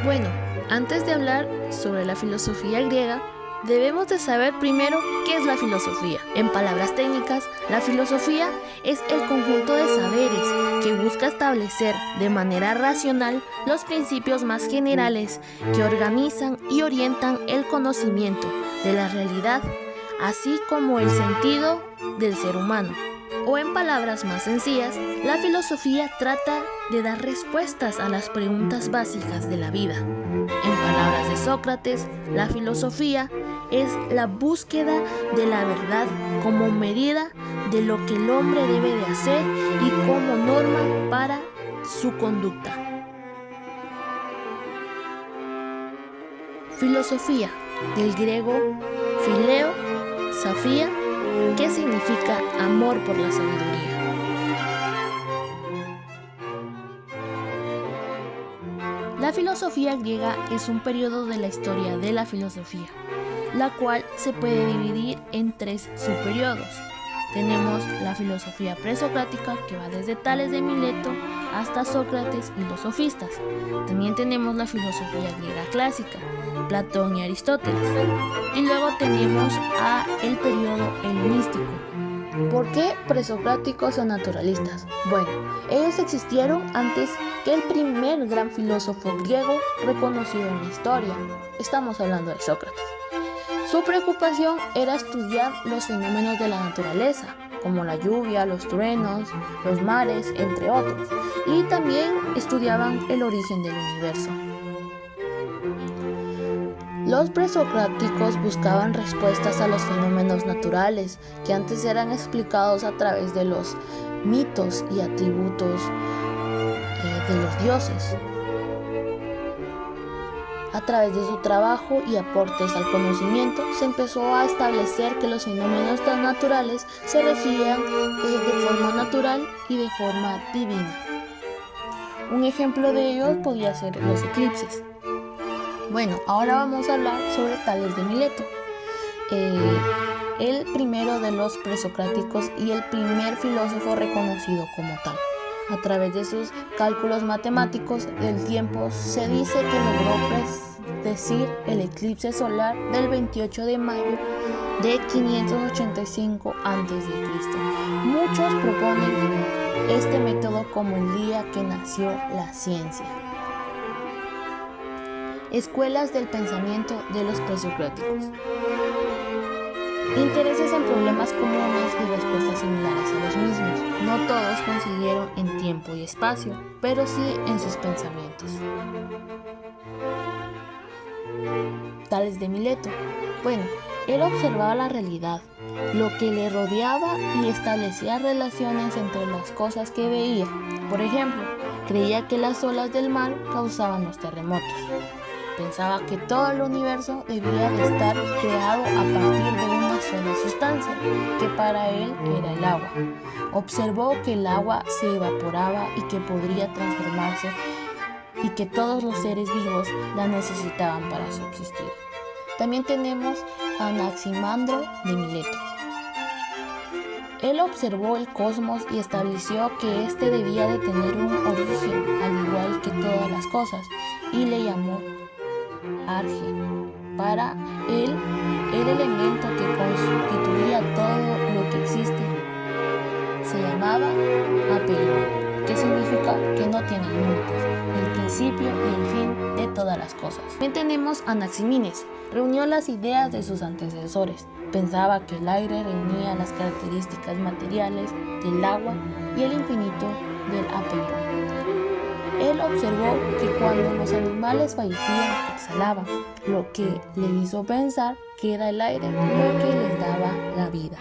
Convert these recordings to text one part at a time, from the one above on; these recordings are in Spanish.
Bueno, antes de hablar sobre la filosofía griega, debemos de saber primero qué es la filosofía. En palabras técnicas, la filosofía es el conjunto de saberes que busca establecer de manera racional los principios más generales que organizan y orientan el conocimiento de la realidad, así como el sentido del ser humano. O en palabras más sencillas, la filosofía trata de dar respuestas a las preguntas básicas de la vida. En palabras de Sócrates, la filosofía es la búsqueda de la verdad como medida de lo que el hombre debe de hacer y como norma para su conducta. Filosofía, del griego phileo, safía, que significa amor por la sabiduría. La filosofía griega es un periodo de la historia de la filosofía, la cual se puede dividir en 3 subperiodos. Tenemos la filosofía presocrática, que va desde Tales de Mileto hasta Sócrates y los sofistas. También tenemos la filosofía griega clásica, Platón y Aristóteles. Y luego tenemos el periodo helenístico. ¿Por qué presocráticos o naturalistas? Bueno, ellos existieron antes que el primer gran filósofo griego reconocido en la historia. Estamos hablando de Sócrates. Su preocupación era estudiar los fenómenos de la naturaleza, como la lluvia, los truenos, los mares, entre otros, y también estudiaban el origen del universo. Los presocráticos buscaban respuestas a los fenómenos naturales que antes eran explicados a través de los mitos y atributos de los dioses. A través de su trabajo y aportes al conocimiento, se empezó a establecer que los fenómenos tan naturales se regían de forma natural y de forma divina. Un ejemplo de ello podía ser los eclipses. Bueno, ahora vamos a hablar sobre Tales de Mileto, el primero de los presocráticos y el primer filósofo reconocido como tal. A través de sus cálculos matemáticos del tiempo, se dice que logró predecir el eclipse solar del 28 de mayo de 585 a.C. Muchos proponen este método como el día que nació la ciencia. Escuelas del pensamiento de los presocráticos. Intereses en problemas comunes y respuestas similares a los mismos. No todos consiguieron en tiempo y espacio, pero sí en sus pensamientos. Tales de Mileto. Bueno, él observaba la realidad, lo que le rodeaba y establecía relaciones entre las cosas que veía. Por ejemplo, creía que las olas del mar causaban los terremotos. Pensaba que todo el universo debía de estar creado a partir de una sola sustancia, que para él era el agua. Observó que el agua se evaporaba y que podría transformarse y que todos los seres vivos la necesitaban para subsistir. También tenemos a Anaximandro de Mileto. Él observó el cosmos y estableció que éste debía de tener un origen, al igual que todas las cosas, y le llamó Arge. Para él, el elemento que constituía todo lo que existe se llamaba apeiron, que significa que no tiene límites, el principio y el fin de todas las cosas. También tenemos a Anaximines. Reunió las ideas de sus antecesores. Pensaba que el aire reunía las características materiales del agua y el infinito del apeiron. Él observó que cuando los animales fallecían, exhalaban, lo que le hizo pensar que era el aire lo que les daba la vida.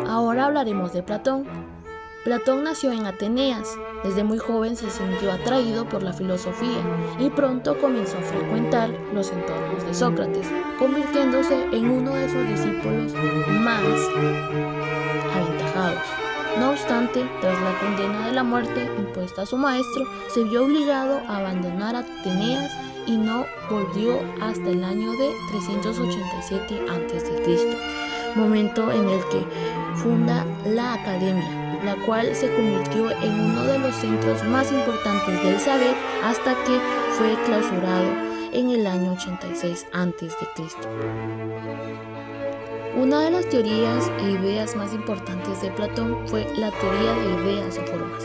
Ahora hablaremos de Platón. Platón nació en Atenas. Desde muy joven se sintió atraído por la filosofía y pronto comenzó a frecuentar los entornos de Sócrates, convirtiéndose en uno de sus discípulos más aventajados. No obstante, tras la condena de la muerte impuesta a su maestro, se vio obligado a abandonar Atenas y no volvió hasta el año de 387 a.C., momento en el que funda la Academia, la cual se convirtió en uno de los centros más importantes del saber hasta que fue clausurado en el año 86 a.C. Una de las teorías e ideas más importantes de Platón fue la teoría de ideas o formas,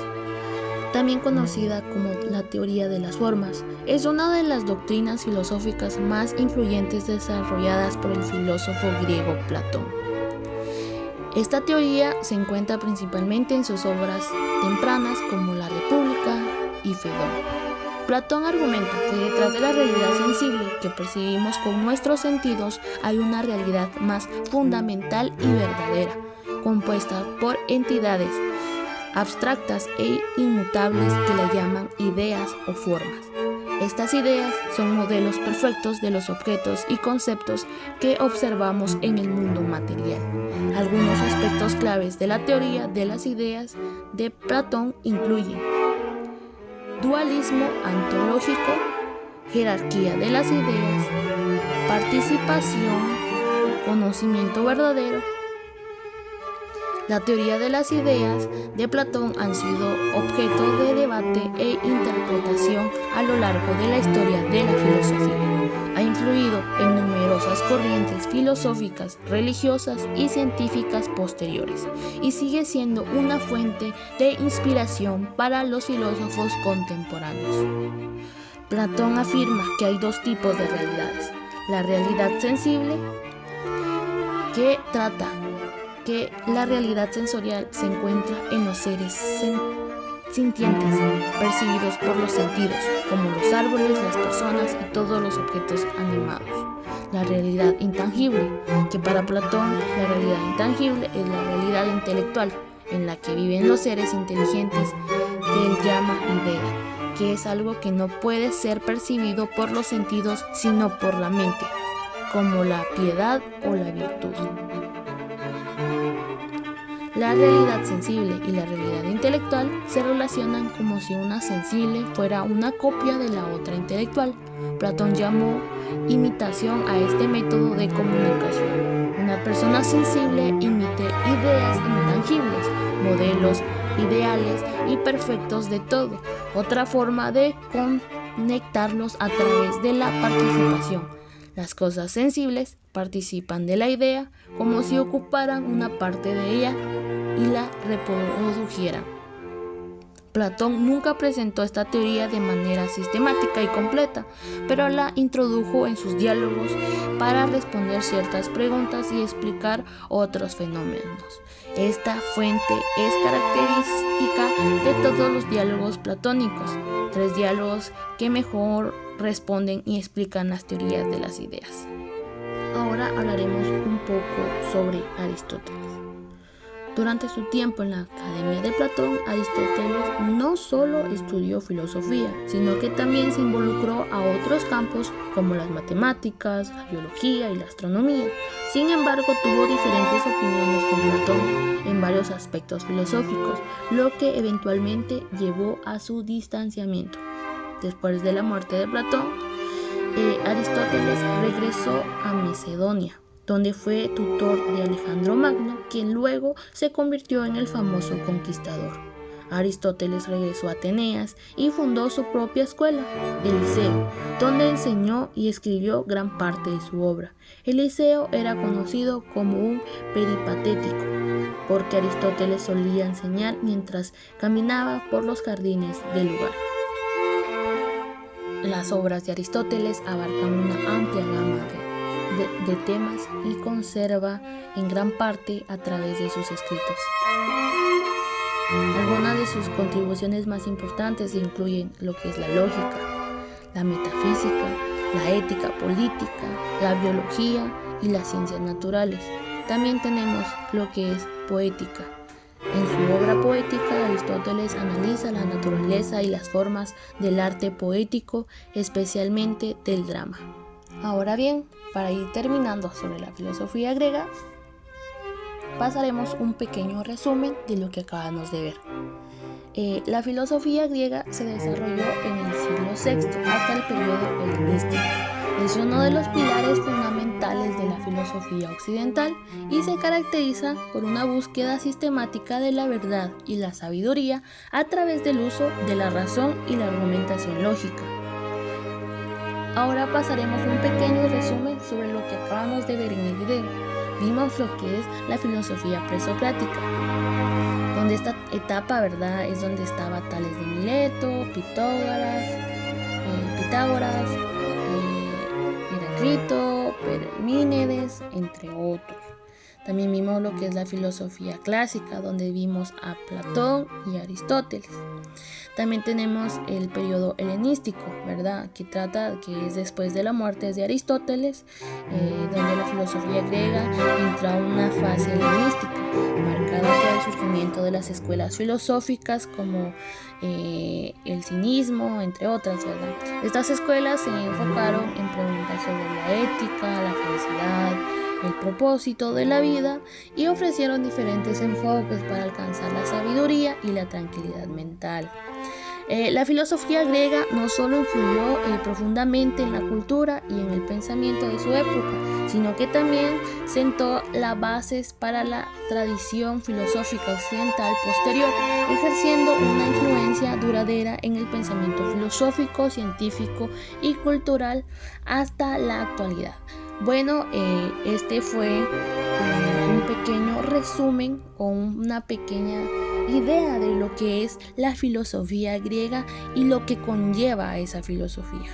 también conocida como la teoría de las formas. Es una de las doctrinas filosóficas más influyentes desarrolladas por el filósofo griego Platón. Esta teoría se encuentra principalmente en sus obras tempranas como La República y Fedón. Platón argumenta que detrás de la realidad sensible que percibimos con nuestros sentidos hay una realidad más fundamental y verdadera, compuesta por entidades abstractas e inmutables que la llaman ideas o formas. Estas ideas son modelos perfectos de los objetos y conceptos que observamos en el mundo material. Algunos aspectos claves de la teoría de las ideas de Platón incluyen dualismo ontológico, jerarquía de las ideas, participación, conocimiento verdadero. La teoría de las ideas de Platón han sido objeto de debate e interpretación a lo largo de la historia de la filosofía. Ha influido en numerosas corrientes filosóficas, religiosas y científicas posteriores, y sigue siendo una fuente de inspiración para los filósofos contemporáneos. Platón afirma que hay dos tipos de realidades: la realidad sensible, que trata que la realidad sensorial se encuentra en los seres sintientes, percibidos por los sentidos, como los árboles, las personas y todos los objetos animados. La realidad intangible, que para Platón la realidad intangible es la realidad intelectual, en la que viven los seres inteligentes, que él llama idea, que es algo que no puede ser percibido por los sentidos sino por la mente, como la piedad o la virtud. La realidad sensible y la realidad intelectual se relacionan como si una sensible fuera una copia de la otra intelectual. Platón llamó imitación a este método de comunicación. Una persona sensible imite ideas intangibles, modelos ideales y perfectos de todo. Otra forma de conectarlos a través de la participación. Las cosas sensibles participan de la idea como si ocuparan una parte de ella y la reprodujeran. Platón nunca presentó esta teoría de manera sistemática y completa, pero la introdujo en sus diálogos para responder ciertas preguntas y explicar otros fenómenos. Esta fuente es característica de todos los diálogos platónicos, 3 diálogos que mejor responden y explican las teorías de las ideas. Ahora hablaremos un poco sobre Aristóteles. Durante su tiempo en la Academia de Platón, Aristóteles no solo estudió filosofía, sino que también se involucró a otros campos como las matemáticas, la biología y la astronomía. Sin embargo, tuvo diferentes opiniones con Platón en varios aspectos filosóficos, lo que eventualmente llevó a su distanciamiento. Después de la muerte de Platón, Aristóteles regresó a Macedonia, donde fue tutor de Alejandro Magno, quien luego se convirtió en el famoso conquistador. Aristóteles regresó a Atenas y fundó su propia escuela, el Liceo, donde enseñó y escribió gran parte de su obra. El Liceo era conocido como un peripatético, porque Aristóteles solía enseñar mientras caminaba por los jardines del lugar. Las obras de Aristóteles abarcan una amplia gama de temas y conserva en gran parte a través de sus escritos. Algunas de sus contribuciones más importantes incluyen lo que es la lógica, la metafísica, la ética política, la biología y las ciencias naturales. También tenemos lo que es poética. En su obra poética, Aristóteles analiza la naturaleza y las formas del arte poético, especialmente del drama. Ahora bien, para ir terminando sobre la filosofía griega, pasaremos un pequeño resumen de lo que acabamos de ver. La filosofía griega se desarrolló en el siglo VI hasta el periodo helenístico. Es uno de los pilares fundamentales de la la filosofía occidental y se caracteriza por una búsqueda sistemática de la verdad y la sabiduría a través del uso de la razón y la argumentación lógica. Ahora pasaremos un pequeño resumen sobre lo que acabamos de ver en el video. Vimos lo que es la filosofía presocrática, donde esta etapa, ¿verdad?, es donde estaba Tales de Mileto, Pitágoras, Heráclito, Parménides, entre otros. También vimos lo que es la filosofía clásica, donde vimos a Platón y Aristóteles. También tenemos el periodo helenístico, ¿verdad?, que es después de la muerte de Aristóteles, donde la filosofía griega entra a una fase helenística, marcada por el surgimiento de las escuelas filosóficas como el cinismo, entre otras, ¿verdad? Estas escuelas se enfocaron en preguntas sobre la ética, la felicidad, el propósito de la vida y ofrecieron diferentes enfoques para alcanzar la sabiduría y la tranquilidad mental. La filosofía griega no solo influyó profundamente en la cultura y en el pensamiento de su época, sino que también sentó las bases para la tradición filosófica occidental posterior, ejerciendo una influencia duradera en el pensamiento filosófico, científico y cultural hasta la actualidad. Bueno, este fue un pequeño resumen o una pequeña idea de lo que es la filosofía griega y lo que conlleva a esa filosofía.